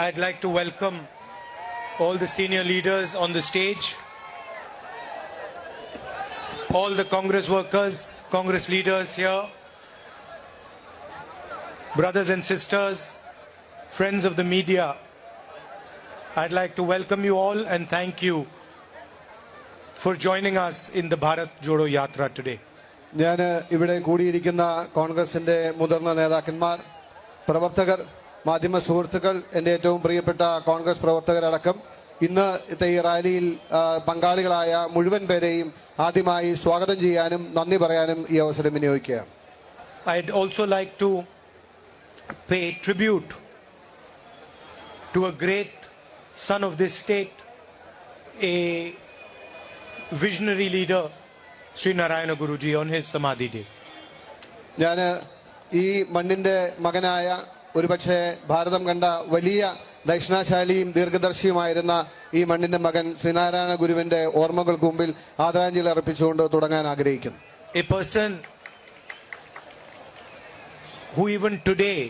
I'd like to welcome all the senior leaders on the stage, all the Congress workers, Congress leaders here, brothers and sisters, friends of the media. I'd like to welcome you all and thank you for joining us in the Bharat Jodo Yatra today. ഞാൻ ഇവിടെ കൂടിയിരിക്കുന്ന കോൺഗ്രസിന്റെ മുതിർന്ന നേതാക്കന്മാർ, പ്രവർത്തകർ, മാധ്യമ സുഹൃത്തുക്കൾ, എൻ്റെ ഏറ്റവും പ്രിയപ്പെട്ട കോൺഗ്രസ് പ്രവർത്തകരടക്കം ഇന്നത്തെ ഈ റാലിയിൽ പങ്കാളികളായ മുഴുവൻ പേരെയും ആദ്യമായി സ്വാഗതം ചെയ്യാനും നന്ദി പറയാനും ഈ അവസരം വിനിയോഗിക്കുകയാണ്. I'd also like to pay tribute to a great son of this state, a visionary leader, Sri Narayana Guruji, on his Samadhi day. ഞാൻ ഈ മണ്ണിന്റെ മകനായ ഒരുപക്ഷെ ഭാരതം കണ്ട വലിയ ദക്ഷിണാശാലിയും ദീർഘദർശിയുമായിരുന്ന ഈ മണ്ണിന്റെ മകൻ ശ്രീനാരായണ ഗുരുവിന്റെ ഓർമ്മകൾക്ക് മുമ്പിൽ ആദരാഞ്ജലി അർപ്പിച്ചുകൊണ്ട് തുടങ്ങാൻ ആഗ്രഹിക്കുന്നു. A person who even today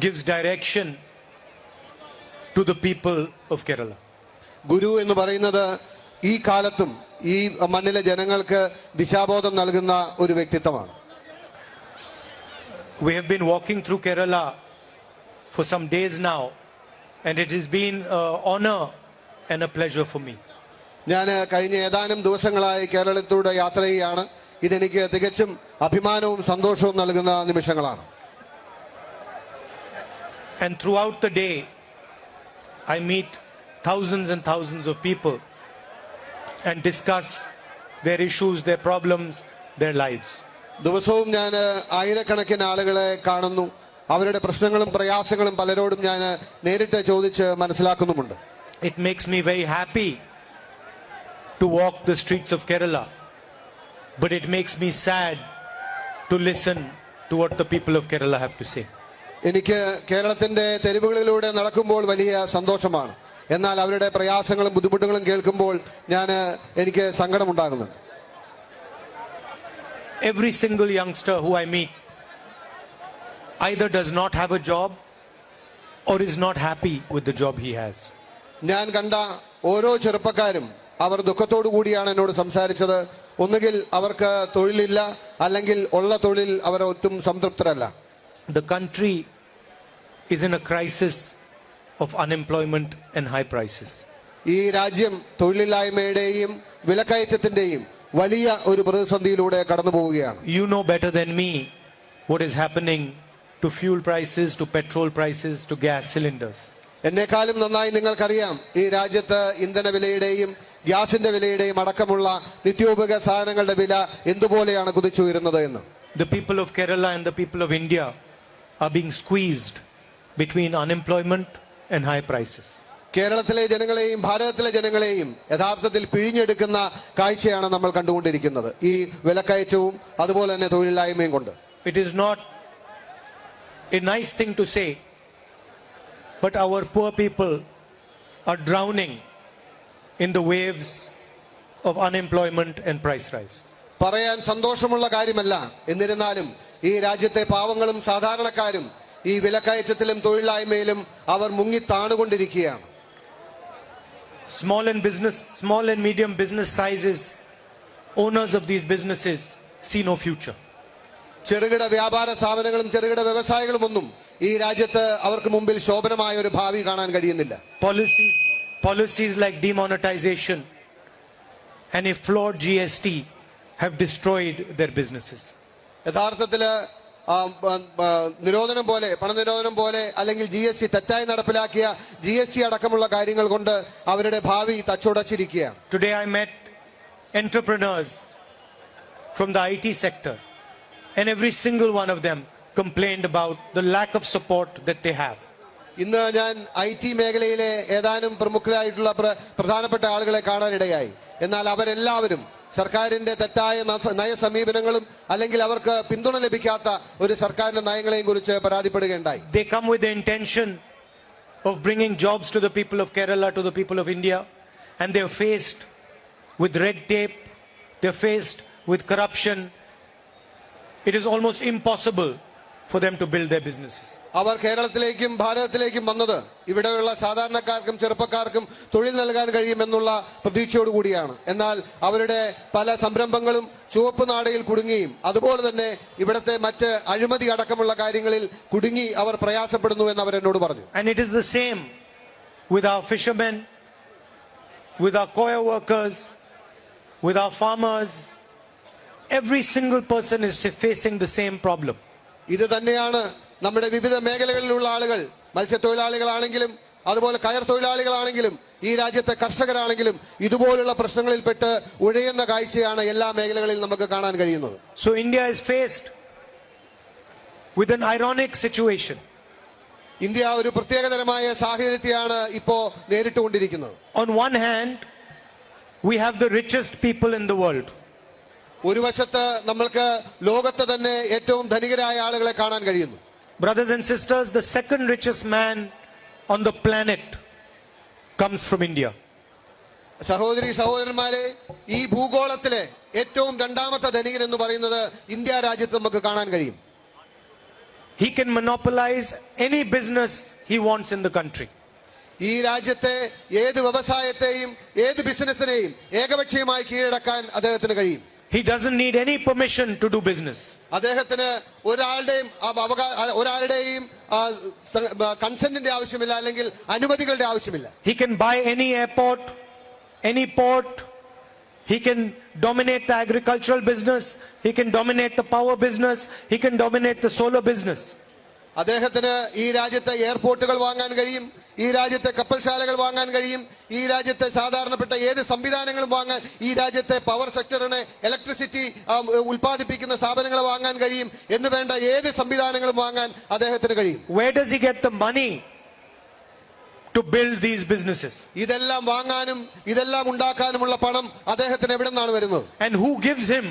gives direction to the people of Kerala. ഗുരു എന്ന് പറയുന്നത് ഈ കാലത്തും ഈ മണ്ണിലെ ജനങ്ങൾക്ക് ദിശാബോധം നൽകുന്ന ഒരു വ്യക്തിത്വമാണ്. We have been walking through Kerala for some days now, and it has been an honor and a pleasure for me. ഞാൻ കഴിഞ്ഞ ഏതാനും ദിവസങ്ങളായി കേരളത്തിലൂടെ യാത്ര ചെയ്യുകയാണ്. ഇതെനിക്ക് തികച്ചും അഭിമാനവും സന്തോഷവും നൽകുന്ന നിമിഷങ്ങളാണ്. And throughout the day, I meet thousands and thousands of people and discuss their issues, their problems, their lives. ദിവസവും ഞാൻ ആയിരക്കണക്കിന് ആളുകളെ കാണുന്നു. അവരുടെ പ്രശ്നങ്ങളും പ്രയാസങ്ങളും പലരോടും ഞാൻ നേരിട്ട് ചോദിച്ച് മനസ്സിലാക്കുന്നുമുണ്ട്. It makes me very happy to walk the streets of Kerala, but it makes me sad to listen to what the people of Kerala have to say. എനിക്ക് കേരളത്തിന്റെ തെരുവുകളിലൂടെ നടക്കുമ്പോൾ വലിയ സന്തോഷമാണ്. എന്നാൽ അവരുടെ പ്രയാസങ്ങളും ബുദ്ധിമുട്ടുകളും കേൾക്കുമ്പോൾ എനിക്ക് സങ്കടമുണ്ടാകുന്നുണ്ട്. Every single youngster who I meet either does not have a job or is not happy with the job he has. ഞാൻ കണ്ട ഓരോ ചെറുപ്പക്കാരും അവർ ദുഃഖത്തോടു കൂടിയാണ് എന്നോട് സംസാരിച്ചത്. ഒന്നുകിൽ അവർക്ക് തൊഴിലില്ല, അല്ലെങ്കിൽ ഉള്ള തൊഴിൽ അവർ ഒട്ടും സംതൃപ്തരല്ല. The country is in a crisis of unemployment and high prices. ഈ രാജ്യം തൊഴിലില്ലായ്മയുടെയും വിലക്കയറ്റത്തിന്റെയും വലിയ ഒരു പ്രതിസന്ധിയിലൂടെ കടന്നു പോവുകയാണ്. You know better than me what is happening to fuel prices, to petrol prices, to gas cylinders. എന്നെക്കാളും നന്നായി നിങ്ങൾക്കറിയാം ഈ രാജ്യത്ത് ഇന്ധന വിലയുടെയും ഗ്യാസിന്റെ വിലയുടെയും അടക്കമുള്ള നിത്യോപയോഗ സാധനങ്ങളുടെ വില എന്തുപോലെയാണ് കുതിച്ചുയരുന്നത് എന്ന്. The people of Kerala and the people of India are being squeezed between unemployment and high prices. കേരളത്തിലെ ജനങ്ങളെയും ഭാരതത്തിലെ ജനങ്ങളെയും യഥാർത്ഥത്തിൽ പിഴിഞ്ഞെടുക്കുന്ന കാഴ്ചയാണ് നമ്മൾ കണ്ടുകൊണ്ടിരിക്കുന്നത്, ഈ വിലക്കയറ്റവും അതുപോലെ തന്നെ തൊഴിലില്ലായ്മയും കൊണ്ട്. It is not a nice thing to say, but our poor people are drowning in the waves of unemployment and price rise. പറയാൻ സന്തോഷമുള്ള കാര്യമല്ല, എന്നിരുന്നാലും ഈ രാജ്യത്തെ പാവങ്ങളും സാധാരണക്കാരും ഈ വിലക്കയറ്റത്തിലും തൊഴിലില്ലായ്മയിലും അവർ മുങ്ങി താണുകൊണ്ടിരിക്കുകയാണ്. Small and medium business sizes, owners of these businesses see no future. ചെറുകിട വ്യാപാര സ്ഥാപനങ്ങളും ചെറുകിട വ്യവസായികളും ഒന്നും ഈ രാജ്യത്ത് അവർക്ക് മുമ്പിൽ ശോഭനമായ ഒരു ഭാവി കാണാൻ കഴിയുന്നില്ല. Policies like demonetization and a flawed GST have destroyed their businesses. യഥാർത്ഥത്തില് നിരോധനം പോലെ, പണനിരോധനം പോലെ, അല്ലെങ്കിൽ GST തെറ്റായി നടപ്പിലാക്കിയ GST അടക്കമുള്ള കാര്യങ്ങൾ കൊണ്ട് അവരുടെ ഭാവി തച്ചുടച്ചിരിക്കുകയാണ്. Today I met entrepreneurs from the IT sector, and every single one of them complained about the lack of support that they have. ഇന്ന് ഞാൻ IT മേഖലയിലെ ഏതാനും പ്രമുഖരായിട്ടുള്ള പ്രധാനപ്പെട്ട ആളുകളെ കാണാനിടയായി. എന്നാൽ അവരെല്ലാവരും സർക്കാരിന്റെ തെറ്റായ നയ സമീപനങ്ങളും അല്ലെങ്കിൽ അവർക്ക് പിന്തുണ ലഭിക്കാത്ത ഒരു സർക്കാരിന്റെ നയങ്ങളെയും കുറിച്ച് പരാതിപ്പെടുകയുണ്ടായി. They come with the intention of bringing jobs to the people of Kerala, to the people of India, and they are faced with red tape, they are faced with corruption. It is almost impossible for them to build their businesses. അവർ കേരളത്തിലേക്കും ഭാരതത്തിലേക്കും വന്നത് ഇവിടെയുള്ള സാധാരണക്കാർക്കും ചെറുപ്പക്കാർക്കും തൊഴിൽ നൽകാൻ കഴിയുമെന്നുള്ള പ്രതീക്ഷയോടുകൂടിയാണ്. എന്നാൽ അവരുടെ പല സംരംഭങ്ങളും ചുവപ്പ് നാടയിൽ കുടുങ്ങിയും അതുപോലെ തന്നെ ഇവിടുത്തെ മറ്റ് അഴിമതി അടക്കമുള്ള കാര്യങ്ങളിൽ കുടുങ്ങി അവർ പ്രയാസപ്പെടുന്നു എന്ന് അവർ എന്നോട് പറഞ്ഞു. And it is the same with our fishermen, with our coir workers, with our farmers. Every single person is facing the same problem. ഇത് തന്നെയാണ് നമ്മുടെ വിവിധ മേഖലകളിലുള്ള ആളുകൾ, മത്സ്യത്തൊഴിലാളികളാണെങ്കിലും അതുപോലെ കയർ തൊഴിലാളികളാണെങ്കിലും ഈ രാജ്യത്തെ കർഷകരാണെങ്കിലും ഇതുപോലുള്ള പ്രശ്നങ്ങളിൽപ്പെട്ട് ഉഴയുന്ന കാഴ്ചയാണ് എല്ലാ മേഖലകളിലും നമുക്ക് കാണാൻ കഴിയുന്നത്. So India is faced with an ironic situation. India ഒരു പ്രത്യേകതരമായ സാഹചര്യത്തെയാണ് ഇപ്പോ നേരിട്ടുകൊണ്ടിരിക്കുന്നത്. On one hand, we have the richest people in the world. ഒരു വശത്ത് നമ്മൾക്ക് ലോകത്തെ തന്നെ ഏറ്റവും ധനികരായ ആളുകളെ കാണാൻ കഴിയുന്നു. Brothers and sisters, the second richest man on the planet comes from India. സഹോദരി സഹോദരന്മാരെ, ഈ ഭൂഗോളത്തിലെ ഏറ്റവും രണ്ടാമത്തെ ധനികൻ എന്ന് പറയുന്നത് ഇന്ത്യ രാജ്യത്ത് നമുക്ക് കാണാൻ കഴിയും. He can monopolize any business he wants in the country. ഈ രാജ്യത്തെ ഏത് വ്യവസായത്തെയും ഏത് ബിസിനസിനെയും ഏകപക്ഷീയമായി കീഴടക്കാൻ അദ്ദേഹത്തിന് കഴിയും. He doesn't need any permission to do business. അദ്ദേഹത്തിന് ഒരാളുടെയും കൺസെന്റിന്റെ ആവശ്യമില്ല, അല്ലെങ്കിൽ അനുമതികളുടെ ആവശ്യമില്ല. He can buy any airport, any port. He can dominate the agricultural business. He can dominate the power business. He can dominate the solar business. അദ്ദേഹത്തിന് ഈ രാജ്യത്തെ എയർപോർട്ടുകൾ വാങ്ങാൻ കഴിയും, ഈ രാജ്യത്തെ കപ്പൽശാലകൾ വാങ്ങാൻ കഴിയും, ഈ രാജ്യത്തെ സാധാരണപ്പെട്ട ഏത് സംവിധാനങ്ങളും വാങ്ങാൻ, ഈ രാജ്യത്തെ പവർ സെക്ടറിനെ ഇലക്ട്രിസിറ്റി ഉൽപ്പാദിപ്പിക്കുന്ന സ്ഥാപനങ്ങൾ വാങ്ങാൻ കഴിയും എന്ന് വേണ്ട ഏത് സംവിധാനങ്ങളും വാങ്ങാൻ അദ്ദേഹത്തിന് കഴിയും. Where does he get the money to build these businesses? ഇതെല്ലാം വാങ്ങാനും ഇതെല്ലാം ഉണ്ടാക്കാനുമുള്ള പണം അദ്ദേഹത്തിന് എവിടെ നിന്നാണ് വരുന്നത്? And who gives him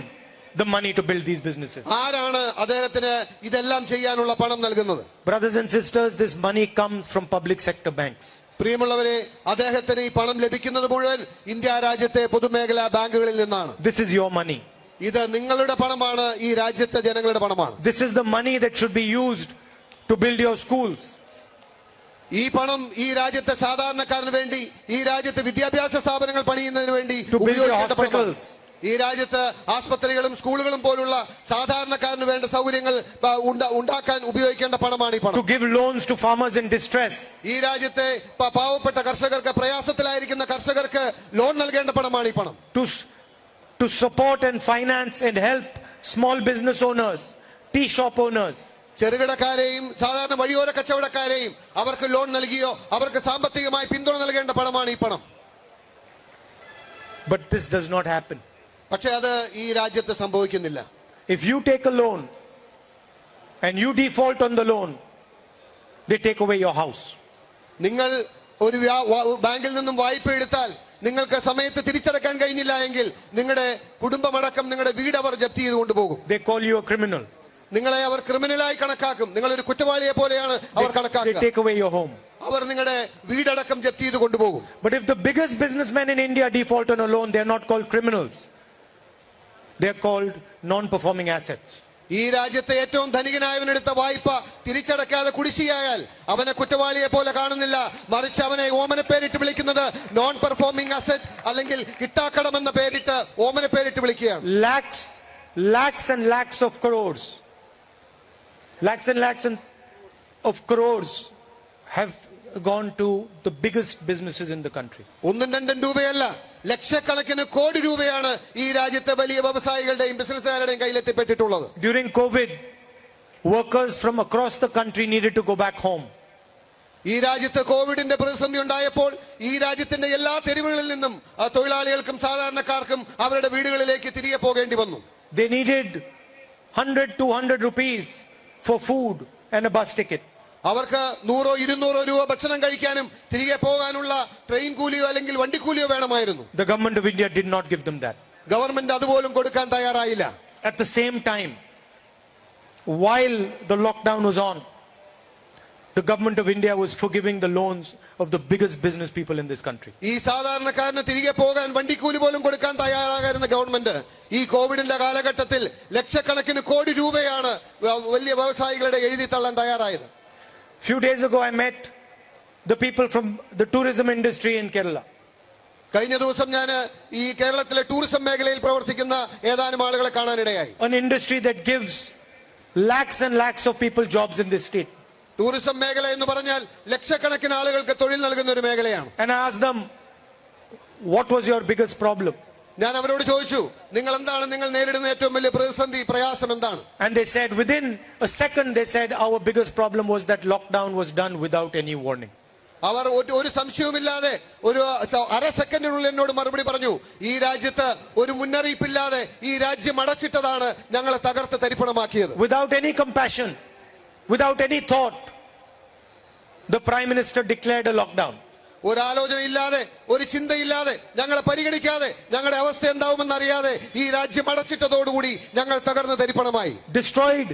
the money to build these businesses? ആരാണ് അദ്ദേഹത്തിന് ഇതെല്ലാം ചെയ്യാനുള്ള പണം നൽകുന്നത്? Brothers and sisters, this money comes from public sector banks. പ്രിയമുള്ളവരെ, അദ്ദേഹത്തിന് ഈ പണം ലഭിക്കുന്നത് മുഴുവൻ ഇന്ത്യ രാജ്യത്തെ പൊതുമേഖലാ ബാങ്കുകളിൽ നിന്നാണ്. This is your money. ഇത് നിങ്ങളുടെ പണമാണ്, ഈ രാജ്യത്തെ ജനങ്ങളുടെ പണമാണ്. This is the money that should be used to build your schools. ഈ പണം ഈ രാജ്യത്തെ സാധാരണക്കാരന് വേണ്ടി, ഈ രാജ്യത്തെ വിദ്യാഭ്യാസ സ്ഥാപനങ്ങൾ പണിയുന്നതിന് വേണ്ടി To build your ഉപയോഗിക്കേണ്ട പണമാണ്. hospitals. ഈ രാജ്യത്ത് ആസ്പത്രികളും സ്കൂളുകളും പോലുള്ള സാധാരണക്കാരന് വേണ്ട സൗകര്യങ്ങൾ ഉണ്ടാക്കാൻ ഉപയോഗിക്കേണ്ട പണമാണ് ഈ പണം. To give loans to farmers in distress. ഈ രാജ്യത്തെ പാവപ്പെട്ട കർഷകർക്ക്, പ്രയാസത്തിലായിരിക്കുന്ന കർഷകർക്ക് ലോൺ നൽകേണ്ട പണമാണ് ഈ പണം. To support and finance and help small business owners, tea shop owners. ചെറുകിടക്കാരെയും സാധാരണ വഴിയോര കച്ചവടക്കാരെയും അവർക്ക് ലോൺ നൽകിയോ അവർക്ക് സാമ്പത്തികമായി പിന്തുണ നൽകേണ്ട പണമാണ് ഈ പണം. But this does not happen. പക്ഷെ അത് ഈ രാജ്യത്ത് സംഭവിക്കുന്നില്ല. If you take a loan and you default on the loan, they take away your house. നിങ്ങൾ ഒരു ബാങ്കിൽ നിന്നും വായ്പ എടുത്താൽ നിങ്ങൾക്ക് സമയത്ത് തിരിച്ചടക്കാൻ കഴിഞ്ഞില്ല എങ്കിൽ നിങ്ങളുടെ കുടുംബമടക്കം നിങ്ങളുടെ വീട് അവർ ജപ്തി ചെയ്ത് കൊണ്ടുപോകും. They call you a criminal. നിങ്ങളെ അവർ ക്രിമിനലായി കണക്കാക്കും. നിങ്ങളൊരു കുറ്റവാളിയെ പോലെയാണ് അവർ കണക്കാക്കുക. They take away your home. അവർ നിങ്ങളുടെ വീടടക്കം ജപ്തി ചെയ്ത് കൊണ്ടുപോകും. But if the biggest businessmen in India default on a loan, they are not called criminals. They are called non-performing assets. ഈ രാജ്യത്തെ ഏറ്റവും ധനികനായവനെടുത്ത വായ്പ തിരിച്ചടക്കാതെ കുടിശ്ശിയായാൽ അവനെ കുറ്റവാളിയെ പോലെ കാണുന്നില്ല, മറിച്ച് അവനെ ഓമന പേരിട്ട് വിളിക്കുന്നത് നോൺ പെർഫോമിംഗ് അസറ്റ്, അല്ലെങ്കിൽ കിട്ടാക്കടം എന്ന പേരിട്ട് ഓമന പേരിട്ട് വിളിക്കുകയാണ്. Lakhs and lakhs of crores. Lakhs and lakhs of crores have gone to the biggest businesses in the country. ഒന്നും രണ്ടും രൂപയല്ല, ലക്ഷക്കണക്കിന് കോടി രൂപയാണ് ഈ രാജ്യത്തെ വലിയ വ്യവസായികളുടെയും ബിസിനസ്സുകാരുടെയും കയ്യിലെത്തിപ്പെട്ടിട്ടുള്ളത്. During COVID, workers from across the country needed to go back home. ഈ രാജ്യത്ത് കോവിഡിന്റെ പ്രതിസന്ധി ഉണ്ടായപ്പോൾ ഈ രാജ്യത്തിന്റെ എല്ലാ തെരുവുകളിൽ നിന്നും തൊഴിലാളികൾക്കും സാധാരണക്കാർക്കും അവരുടെ വീടുകളിലേക്ക് തിരികെ പോകേണ്ടി വന്നു. They needed 100-200 rupees for food and a bus ticket. അവർക്ക് 100-200 രൂപ ഭക്ഷണം കഴിക്കാനും തിരികെ പോകാനുള്ള ട്രെയിൻ കൂലിയോ അല്ലെങ്കിൽ വണ്ടിക്കൂലിയോ വേണമായിരുന്നു. The government of India did not give them that. Government അതുപോലും കൊടുക്കാൻ തയ്യാറായില്ല. At the same time, while the lockdown was on, the government of India was forgiving the loans of the biggest business people in this country. ഈ സാധാരണക്കാരന് തിരികെ പോകാൻ വണ്ടിക്കൂലി പോലും കൊടുക്കാൻ തയ്യാറാകുന്ന ഗവൺമെന്റ് ഈ കോവിഡിന്റെ കാലഘട്ടത്തിൽ ലക്ഷക്കണക്കിന് കോടി രൂപയാണ് വലിയ വ്യവസായികളുടെ എഴുതി തള്ളാൻ തയ്യാറായത്. Few days ago I met the people from the tourism industry in Kerala. കഴിഞ്ഞ ദിവസം ഞാൻ ഈ കേരളത്തിലെ ടൂറിസം മേഖലയിൽ പ്രവർത്തിക്കുന്ന ഏതാനും ആളുകളെ കാണാനിടയായി. An industry that gives lakhs and lakhs of people jobs in this state. Tourism മേഖല എന്ന് പറഞ്ഞാൽ ലക്ഷക്കണക്കിന് ആളുകൾക്ക് തൊഴിൽ നൽകുന്ന ഒരു മേഖലയാണ്. And I asked them, what was your biggest problem? ഞാൻ അവരോട് ചോദിച്ചു, നിങ്ങൾ നേരിടുന്ന ഏറ്റവും വലിയ പ്രതിസന്ധി പ്രയാസം എന്താണ്? And they said, within a second they said, our biggest problem was that lockdown was done without any warning. അവർ ഒരു സംശയവുമില്ലാതെ ഒരു അര സെക്കൻഡിനുള്ളിൽ എന്നോട് മറുപടി പറഞ്ഞു, ഈ രാജ്യത്ത് ഒരു മുന്നറിയിപ്പില്ലാതെ ഈ രാജ്യം അടച്ചിട്ടതാണ് ഞങ്ങളെ തകർത്ത് തരിപ്പണമാക്കിയത്. Without any compassion, without any thought, the Prime Minister declared a lockdown. ഒരു ആലോചന ഇല്ലാതെ, ഒരു ചിന്തയില്ലാതെ, ഞങ്ങളെ പരിഗണിക്കാതെ, ഞങ്ങളുടെ അവസ്ഥ എന്താവുമെന്നറിയാതെ ഈ രാജ്യം അടച്ചിട്ടതോടുകൂടി ഞങ്ങൾ തകർന്ന് തരിപ്പണമായി. Destroyed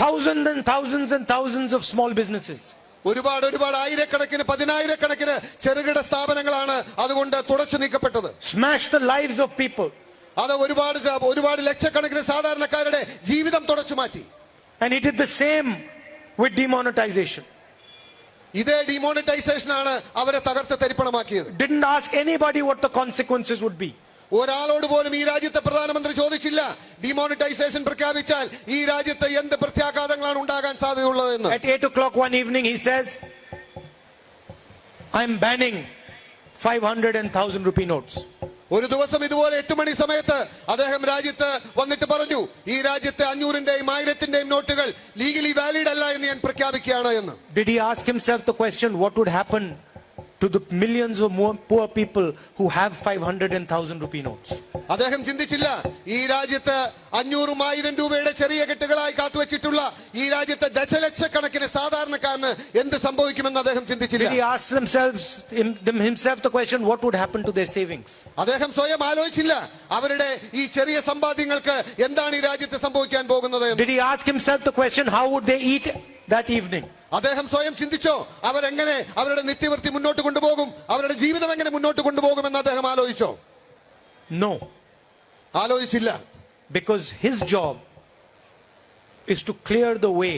thousands and thousands and thousands of small businesses. ഒരുപാട് ആയിരക്കണക്കിന് പതിനായിരക്കണക്കിന് ചെറുകിട സ്ഥാപനങ്ങളാണ് അതുകൊണ്ട് തുടച്ചു നീക്കപ്പെട്ടത്. Smashed the lives of people. അത് ഒരുപാട് ലക്ഷക്കണക്കിന് സാധാരണക്കാരുടെ ജീവിതം തുടച്ചു മാറ്റി. And he did the same with demonetization. ഇതേ ഡിമോണിറ്റൈസേഷൻ ആണ് അവരെ തകർത്ത് തരിപ്പണമാക്കിയത്. Didn't ask anybody what the consequences would be. ഒരാളോട് പോലും ഈ രാജ്യത്തെ പ്രധാനമന്ത്രി ചോദിച്ചില്ല, ഡിമോണിറ്റൈസേഷൻ പ്രഖ്യാപിച്ചാൽ ഈ രാജ്യത്ത് എന്ത് പ്രത്യാഘാതങ്ങളാണ് ഉണ്ടാകാൻ സാധ്യതയുള്ളതെന്ന്. At 8 o'clock one evening he says, I'm banning 500 and 1000 rupee notes. ഒരു ദിവസം ഇതുപോലെ 8 മണി സമയത്ത് അദ്ദേഹം രാജ്യത്ത് വന്നിട്ട് പറഞ്ഞു, ഈ രാജ്യത്തെ 500ന്റെയും 1000ന്റെയും നോട്ടുകൾ ലീഗലി വാലിഡ് അല്ല എന്ന് ഞാൻ പ്രഖ്യാപിക്കുകയാണ് എന്ന്. Did he ask himself the question, what would happen to the millions of more poor people who have 500 and 1000 rupee notes? അദ്ദേഹം ചിന്തിച്ചില്ല, ഈ രാജ്യത്ത് 500ഉം 1000 രൂപയുടെ ചെറിയ കെട്ടുകളായി കാത്തുവച്ചിട്ടുള്ള ഈ രാജ്യത്തെ ദശലക്ഷക്കണക്കിന് സാധാരണക്കാരന് എന്ത് സംഭവിക്കുമെന്ന് അദ്ദേഹം ചിന്തിച്ചില്ല. Did he ask himself the question, what would happen to their savings? അദ്ദേഹം സ്വയം ആലോചിച്ചില്ല, അവരുടെ ഈ ചെറിയ സമ്പാദ്യങ്ങൾക്ക് എന്താണ് ഈ രാജ്യത്ത് സംഭവിക്കാൻ പോകുന്നത്. Did he ask himself the question, how would they eat that evening? അദ്ദേഹം സ്വയം ചിന്തിച്ചോ, അവരെങ്ങനെ അവരുടെ നിത്യവൃത്തി മുന്നോട്ട് കൊണ്ടുപോകും, അവരുടെ ജീവിതം എങ്ങനെ മുന്നോട്ട് കൊണ്ടുപോകുമെന്ന് അദ്ദേഹം ആലോചിച്ചോ? No. ആലോചിച്ചില്ല. Because his job is to clear the way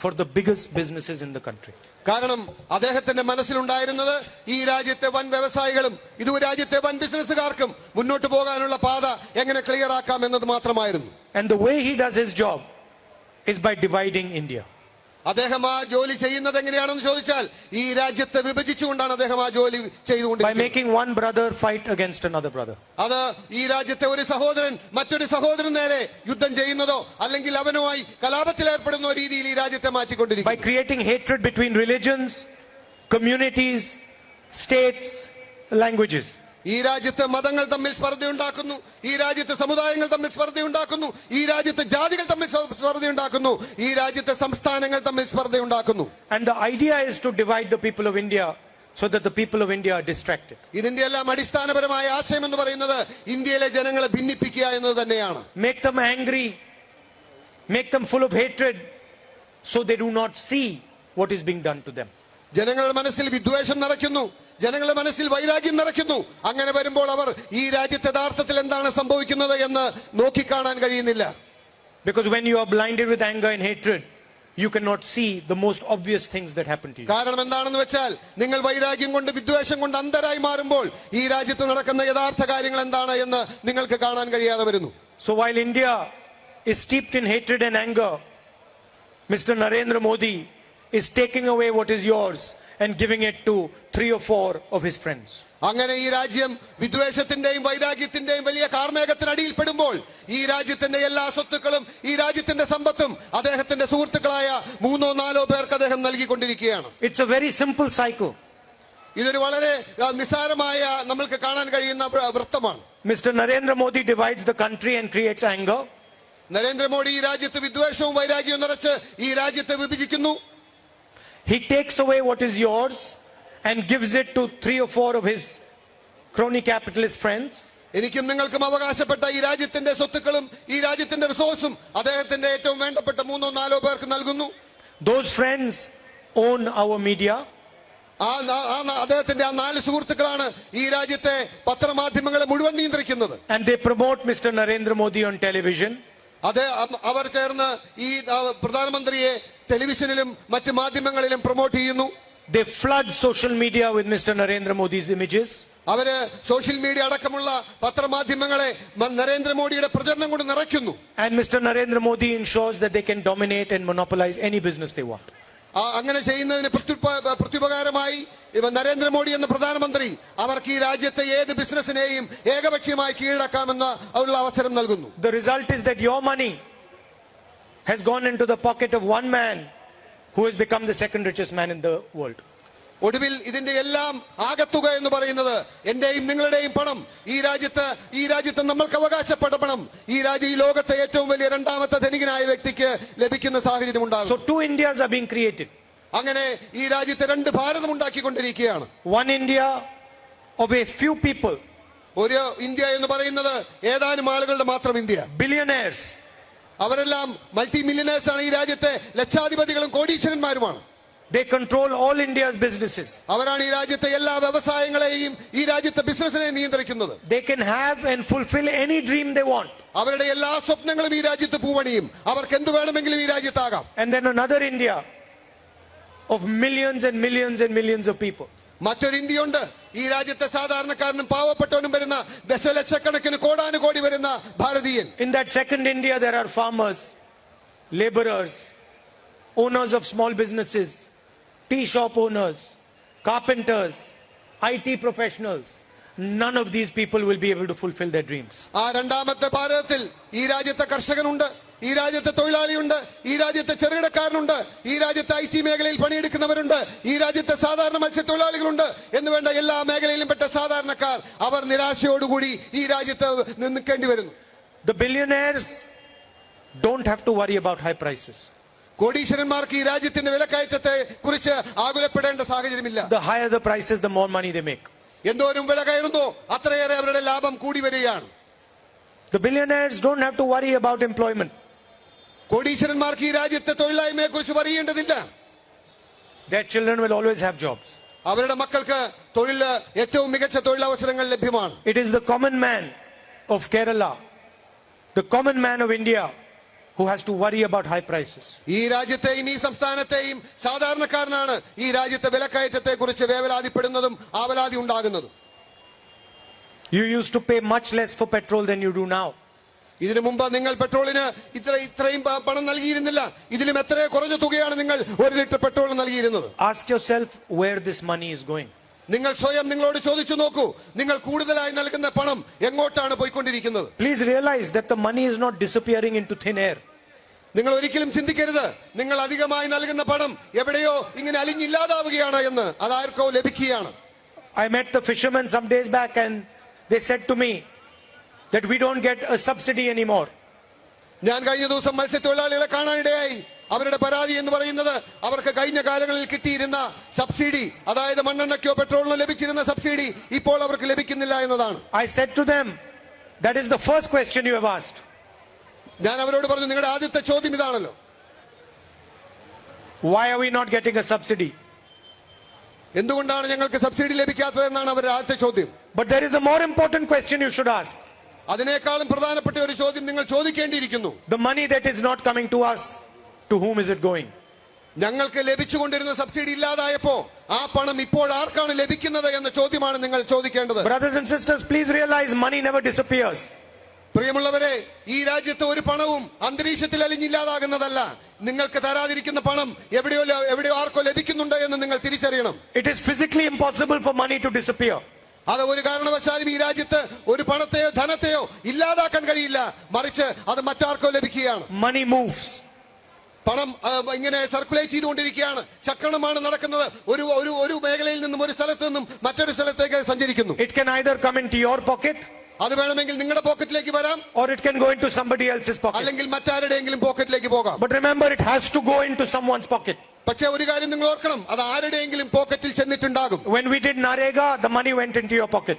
for the biggest businesses in the country. കാരണം അദ്ദേഹത്തിന്റെ മനസ്സിലുണ്ടായിരുന്നത് ഈ രാജ്യത്തെ വൻ വ്യവസായികളും ഇത് രാജ്യത്തെ വൻ ബിസിനസ്സുകാർക്കും മുന്നോട്ട് പോകാനുള്ള പാത എങ്ങനെ ക്ലിയർ ആക്കാം എന്നത് മാത്രമായിരുന്നു. And the way he does his job is by dividing India. അദ്ദേഹം ആ ജോലി ചെയ്യുന്നത് എങ്ങനെയാണെന്ന് ചോദിച്ചാൽ ഈ രാജ്യത്തെ വിഭജിച്ചുകൊണ്ടാണ് അദ്ദേഹം ആ ജോലി ചെയ്തുകൊണ്ടിരിക്കുന്നത്. By making one brother fight against another brother. അത് ഈ രാജ്യത്തെ ഒരു സഹോദരൻ മറ്റൊരു സഹോദരൻ നേരെ യുദ്ധം ചെയ്യുന്നതോ അല്ലെങ്കിൽ അവനുമായി കലാപത്തിൽ ഏർപ്പെടുന്ന രീതിയിൽ ഈ രാജ്യത്തെ മാറ്റിക്കൊണ്ടിരിക്കുന്നു. By creating hatred between religions, communities, states, languages. ഈ രാജ്യത്തെ മതങ്ങൾ തമ്മിൽ സ്പർദ്ധയുണ്ടാക്കുന്നു, ഈ രാജ്യത്തെ സമുദായങ്ങൾ തമ്മിൽ സ്പർദ്ധയുണ്ടാക്കുന്നു, ഈ രാജ്യത്തെ ജാതികൾ തമ്മിൽ സ്പർദ്ധയുണ്ടാക്കുന്നു, ഈ രാജ്യത്തെ സംസ്ഥാനങ്ങൾ തമ്മിൽ സ്പർദ്ധയുണ്ടാക്കുന്നു. And the idea is to divide the people of India so that the people of India are distracted. ഇതിന്റെ എല്ലാം അടിസ്ഥാനപരമായ ആശയം എന്ന് പറയുന്നത് ഇന്ത്യയിലെ ജനങ്ങളെ ഭിന്നിപ്പിക്കുക എന്നത് തന്നെയാണ്. Make them angry, make them full of hatred so they do not see what is being done to them. ജനങ്ങളുടെ മനസ്സിൽ വിദ്വേഷം നിറയ്ക്കുന്നു, ജനങ്ങളുടെ മനസ്സിൽ വൈരാഗ്യം നിറയ്ക്കുന്നു. അങ്ങനെ വരുമ്പോൾ അവർ ഈ രാജ്യത്തെ യഥാർത്ഥത്തിൽ എന്താണ് സംഭവിക്കുന്നത് എന്ന് നോക്കിക്കാണാൻ കഴിയുന്നില്ല. Because when you are blinded with anger and hatred, you cannot see the most obvious things that happen to you. കാരണം എന്താണെന്ന് വെച്ചാൽ നിങ്ങൾ വൈരാഗ്യം കൊണ്ട് വിദ്വേഷം കൊണ്ട് അന്ധരായി മാറുമ്പോൾ ഈ രാജ്യത്ത് നടക്കുന്ന യഥാർത്ഥ കാര്യങ്ങൾ എന്താണ് എന്ന് നിങ്ങൾക്ക് കാണാൻ കഴിയാതെ വരുന്നു. So while India is steeped in hatred and anger, Mr. Narendra Modi is taking away what is yours and giving it to 3 or 4 of his friends. അങ്ങനെ ഈ രാജ്യം വിദ്വേഷത്തിന്റെയും വൈരാഗ്യത്തിന്റെയും വലിയ കാർമേഘത്തിനടിയിൽ പെടുമ്പോൾ ഈ രാജ്യത്തിന്റെ എല്ലാ സ്വത്തുക്കളും ഈ രാജ്യത്തിന്റെ സമ്പത്തും അദ്ദേഹത്തിന്റെ സുഹൃത്തുക്കളായ 3-4 പേർക്ക് അദ്ദേഹം നൽകിക്കൊണ്ടിരിക്കുകയാണ്. It's a very simple cycle. ഇതൊരു വളരെ നിസ്സാരമായ നമ്മൾക്ക് കാണാൻ കഴിയുന്ന വൃത്തമാണ്. Mr. Narendra Modi divides the country and creates anger. Narendra Modi ഈ രാജ്യത്ത് വിദ്വേഷവും വൈരാഗ്യവും നിറച്ച് ഈ രാജ്യത്തെ വിഭജിക്കുന്നു. He takes away what is yours and gives it to 3 or 4 of his crony capitalist friends. എനിക്കും നിങ്ങൾക്കും അവകാശപ്പെട്ട ഈ രാജ്യത്തിന്റെ സ്വത്തുക്കളും ഈ രാജ്യത്തിന്റെ റിസോഴ്സും അദ്ദേഹത്തിന്റെ ഏറ്റവും വേണ്ടപ്പെട്ട 3-4 പേർക്ക് നൽകുന്നു. Those friends own our media. അദ്ദേഹത്തിന്റെ ആ 4 സുഹൃത്തുക്കളാണ് ഈ രാജ്യത്തെ പത്രമാധ്യമങ്ങളെ മുഴുവൻ നിയന്ത്രിക്കുന്നത്. And they promote Mr. Narendra Modi on television. അവർ ചേർന്ന് ഈ പ്രധാനമന്ത്രിയെ ടെലിവിഷനിലും മറ്റ് മാധ്യമങ്ങളിലും പ്രൊമോട്ട് ചെയ്യുന്നു. They flood social media with Mr. Narendra Modi's images. അവര് സോഷ്യൽ മീഡിയ അടക്കമുള്ള പത്രമാധ്യമങ്ങളെ നരേന്ദ്രമോദിയുടെ പ്രചരണം കൊണ്ട് നിറയ്ക്കുന്നു. And Mr. Narendra Modi ensures that they can dominate and monopolize any business they want. അങ്ങനെ ചെയ്യുന്നതിന് പ്രത്യുപകാരമായി നരേന്ദ്രമോദി എന്ന പ്രധാനമന്ത്രി അവർക്ക് ഈ രാജ്യത്തെ ഏത് ബിസിനസിനെയും ഏകപക്ഷീയമായി കീഴടക്കാമെന്ന ഉള്ള അവസരം നൽകുന്നു. The result is that your money has gone into the pocket of one man who has become the second richest man in the world. ഒടുവിൽ ഇതിന്റെ എല്ലാം ആകത്തുക എന്ന് പറയുന്നത് എന്റെയും നിങ്ങളുടെയും പണം ഈ രാജ്യത്ത് നമ്മൾക്ക് അവകാശപ്പെട്ട പണം ഈ ലോകത്തെ ഏറ്റവും വലിയ രണ്ടാമത്തെ ധനികനായ വ്യക്തിക്ക് ലഭിക്കുന്ന സാഹചര്യം ഉണ്ടാകും. So 2 Indias are being created. അങ്ങനെ ഈ രാജ്യത്തെ 2 ഭാരതം ഉണ്ടാക്കിക്കൊണ്ടിരിക്കുകയാണ്. One India of a few people. ഒരു ഇന്ത്യ എന്ന് പറയുന്നത് ഏതാനും ആളുകളുടെ മാത്രം ഇന്ത്യ. Billionaires. അവരെല്ലാം മൾട്ടി മില്യനേഴ്സ് ആണ്. ഈ രാജ്യത്തെ ലക്ഷാധിപതികളും കോടീശ്വരന്മാരുമാണ്. They control all India's businesses. അവരാണ് ഈ രാജ്യത്തെ എല്ലാ വ്യവസായങ്ങളെയും ഈ രാജ്യത്തെ ബിസിനസിനെ നിയന്ത്രിക്കുന്നത്. They can have and fulfill any dream they want. അവരുടെ എല്ലാ സ്വപ്നങ്ങളും ഈ രാജ്യത്ത് പൂവണിയും. അവർക്ക് എന്ത് വേണമെങ്കിലും ഈ രാജ്യത്താകാം. And then another India of millions and millions and millions of people. മറ്റൊരു ഇന്ത്യയുണ്ട്. ഈ രാജ്യത്തെ സാധാരണക്കാരനും പാവപ്പെട്ടവനും വരുന്ന ദശലക്ഷക്കണക്കിന് കോടാനുകോടി വരുന്ന ഭാരതീയൻ. In that second India there are farmers, laborers, owners of small businesses, tea shop owners, carpenters, IT professionals. None of these people will be able to fulfill their dreams. ആ രണ്ടാമത്തെ ഭാരതത്തിൽ ഈ രാജ്യത്തെ കർഷകനുണ്ട്, ഈ രാജ്യത്തെ തൊഴിലാളിയുണ്ട്, ഈ രാജ്യത്തെ ചെറുകിടക്കാരനുണ്ട്, ഈ രാജ്യത്തെ IT മേഖലയിൽ പണിയെടുക്കുന്നവരുണ്ട്, ഈ രാജ്യത്തെ സാധാരണ മത്സ്യത്തൊഴിലാളികളുണ്ട് എന്ന് വേണ്ട എല്ലാ മേഖലയിലും പെട്ട സാധാരണക്കാർ അവർ നിരാശയോടുകൂടി ഈ രാജ്യത്ത് നിൽക്കേണ്ടി വരുന്നു. The billionaires don't have to worry about high prices. കോടീശ്വരന്മാർക്ക് ഈ രാജ്യത്തിന്റെ വിലക്കയറ്റത്തെ കുറിച്ച് ആകുലപ്പെടേണ്ട സാഹചര്യമില്ല. The higher the prices, the more money they make. എന്തോരം വില കയറുന്നോ അത്രയേറെ അവരുടെ ലാഭം കൂടി വരികയാണ്. The billionaires don't have to worry about employment. കോടീശ്വരന്മാർക്ക് ഈ രാജ്യത്തെ തൊഴിലായ്മയെ കുറിച്ച് പറയേണ്ടതില്ല. Their children will always have jobs. അവരുടെ മക്കൾക്ക് ഏറ്റവും മികച്ച തൊഴിലവസരങ്ങൾ ലഭ്യമാണ്. It is the common man of Kerala, the common man of India who has to worry about high prices. ഈ രാജ്യത്തെയും ഈ സംസ്ഥാനത്തെയും സാധാരണക്കാരനാണ് ഈ രാജ്യത്തെ വിലക്കയറ്റത്തെ കുറിച്ച് വേവലാതിപ്പെടുന്നതും ആവലാതി ഉണ്ടാകുന്നതും. You used to pay much less for petrol than you do now. ഇതിനു മുമ്പ് നിങ്ങൾ പെട്രോളിന് ഇത്രയും പണം നൽകിയിരുന്നില്ല. ഇതിലും എത്രയോ കുറഞ്ഞ തുകയാണ് നിങ്ങൾ 1 ലിറ്റർ പെട്രോൾ നൽകിയിരുന്നത്. Ask yourself where this money is going. നിങ്ങൾ സ്വയം നിങ്ങളോട് ചോദിച്ചു നോക്കൂ, നിങ്ങൾ കൂടുതലായി നൽകുന്ന പണം എങ്ങോട്ടാണ് പോയിക്കൊണ്ടിരിക്കുന്നത്? Please realize that the money is not disappearing into thin air. നിങ്ങൾ ഒരിക്കലും ചിന്തിക്കരുത് നിങ്ങൾ അധികമായി നൽകുന്ന പണം എവിടെയോ ഇങ്ങനെ അലിഞ്ഞില്ലാതാവുകയാണ് എന്ന്. അതാർക്കോ ലഭിക്കുകയാണ്. I met the fishermen some days back and they said to me that we don't get a subsidy anymore. ഞാൻ കഴിഞ്ഞ ദിവസം മത്സ്യത്തൊഴിലാളികളെ കാണാനിടയായി. അവരുടെ പരാതി എന്ന് പറയുന്നത് അവർക്ക് കഴിഞ്ഞ കാലങ്ങളിൽ കിട്ടിയിരുന്ന സബ്സിഡി, അതായത് മണ്ണെണ്ണയ്ക്കോ പെട്രോളിനോ ലഭിച്ചിരുന്ന സബ്സിഡി ഇപ്പോൾ അവർക്ക് ലഭിക്കുന്നില്ല എന്നതാണ്. I said to them, that is the first question you have asked. ഞാൻ അവരോട് പറഞ്ഞു, നിങ്ങളുടെ ആദ്യത്തെ ചോദ്യം ഇതാണല്ലോ. Why are we not getting a subsidy? എന്തുകൊണ്ടാണ് ഞങ്ങൾക്ക് സബ്സിഡി ലഭിക്കാത്തത് എന്നാണ് അവരുടെ ആദ്യത്തെ ചോദ്യം. But there is a more important question you should ask. അതിനേക്കാളും പ്രധാനപ്പെട്ട ഒരു ചോദ്യം നിങ്ങൾ ചോദിക്കേണ്ടിയിരിക്കുന്നു. The money that is not coming to us, to whom is it going? ഞങ്ങൾക്ക് ലഭിച്ചുകൊണ്ടിരുന്ന സബ്സിഡി ഇല്ലാതായപ്പോ ആ പണം ഇപ്പോൾ ആർക്കാണ് ലഭിക്കുന്നത് എന്ന ചോദ്യമാണ് നിങ്ങൾ ചോദിക്കേണ്ടത്. Brothers and sisters, please realize money never disappears. പ്രിയമുള്ളവരെ, ഈ രാജ്യത്തെ ഒരു പണവും അന്തരീക്ഷത്തിൽ അലിഞ്ഞില്ലാതാകുന്നതല്ല. നിങ്ങൾക്ക് തരാതിരിക്കുന്ന പണം എവിടെയോ ആർക്കോ ലഭിക്കുന്നുണ്ട് എന്ന് നിങ്ങൾ തിരിച്ചറിയണം. It is physically impossible for money to disappear. അത് ഒരു കാരണവശാലും ഈ രാജ്യത്ത് ഒരു പണത്തെയോ ധനത്തെയോ ഇല്ലാതാക്കാൻ കഴിയില്ല. മറിച്ച് അത് മറ്റാർക്കോ ലഭിക്കുകയാണ്. Money moves. പണം ഇങ്ങനെ സർക്കുലേറ്റ് ചെയ്തുകൊണ്ടിരിക്കുകയാണ്. ചക്രണമാണ് നടക്കുന്നത്. ഒരു മേഖലയിൽ നിന്നും ഒരു സ്ഥലത്ത് നിന്നും മറ്റൊരു സ്ഥലത്തേക്ക് സഞ്ചരിക്കുന്നു. It can either come into your pocket, അത് വേണമെങ്കിൽ നിങ്ങളുടെ പോക്കറ്റിലേക്ക് വരാം, or it can go into somebody else's pocket. അല്ലെങ്കിൽ മറ്റാരുടെയെങ്കിലും പോക്കറ്റിലേക്ക് പോകാം. But remember, it has to go into someone's pocket. പക്ഷേ ഒരു കാര്യം നിങ്ങൾ ഓർക്കണം, അത് ആരുടെയെങ്കിലും പോക്കറ്റിൽ ചെന്നിട്ടുണ്ടാകും. When we did Narega, the money went into your pocket.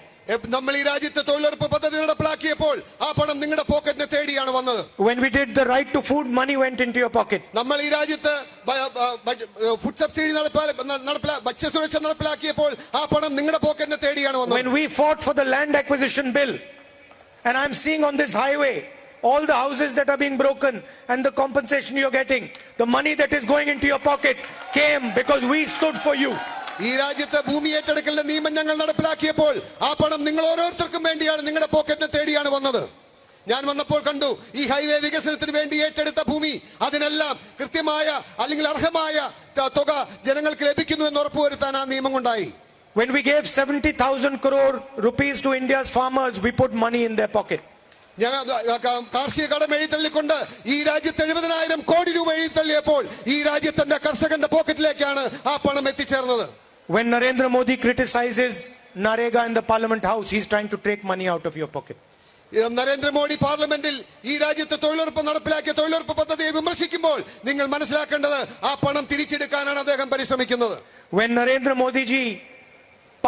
നമ്മൾ ഈ രാജ്യത്തെ തൊഴിലുറപ്പ് പദ്ധതി നടപ്പിലാക്കിയപ്പോൾ ആ പണം നിങ്ങളുടെ പോക്കറ്റിനെ തേടിയാണ് വന്നത്. When we did the right to food, money went into your pocket. നമ്മൾ ഈ രാജ്യത്ത് ഫുഡ് സബ്സിഡി ഭക്ഷ്യസുരക്ഷ നടപ്പിലാക്കിയപ്പോൾ ആ പണം നിങ്ങളുടെ പോക്കറ്റിനെ തേടിയാണ് വന്നത്. When we fought for the land acquisition bill, and I'm seeing on this highway all the houses that are being broken and the compensation you're getting, the money that is going into your pocket came because we stood for you. ഈ രാജ്യത്തെ ഭൂമി ഏറ്റെടുക്കലിന്റെ നിയമം ഞങ്ങൾ നടപ്പിലാക്കിയപ്പോൾ ആ പണം നിങ്ങൾ ഓരോരുത്തർക്കും വേണ്ടിയാണ് നിങ്ങളുടെ പോക്കറ്റിനെ തേടിയാണ് വന്നത്. ഞാൻ വന്നപ്പോൾ കണ്ടു ഈ ഹൈവേ വികസനത്തിന് വേണ്ടി ഏറ്റെടുത്ത ഭൂമി അതിനെല്ലാം കൃത്യമായ അല്ലെങ്കിൽ അർഹമായ തുക ജനങ്ങൾക്ക് ലഭിക്കുന്നു എന്ന് ഉറപ്പുവരുത്താൻ ആ നിയമം ഉണ്ടായി. When we gave 70,000 crore rupees to India's farmers, we put money in their pocket. ഞങ്ങൾ കാർഷിക കടം എഴുതിത്തള്ളിക്കൊണ്ട് ഈ രാജ്യത്ത് 70,000 കോടി രൂപ എഴുതിത്തള്ളിയപ്പോൾ ഈ രാജ്യത്തിന്റെ കർഷകന്റെ പോക്കറ്റിലേക്കാണ് ആ പണം എത്തിച്ചേർന്നത്. When Narendra Modi criticizes Narega in the Parliament House, he's trying to take money out of your pocket. Narendra Modi പാർലമെന്റിൽ ഈ രാജ്യത്തെ തൊഴിലുറപ്പ് നടപ്പിലാക്കിയ തൊഴിലുറപ്പ് പദ്ധതിയെ വിമർശിക്കുമ്പോൾ നിങ്ങൾ മനസ്സിലാക്കേണ്ടത് ആ പണം തിരിച്ചെടുക്കാനാണ് അദ്ദേഹം പരിശ്രമിക്കുന്നത്. When Narendra Modi ji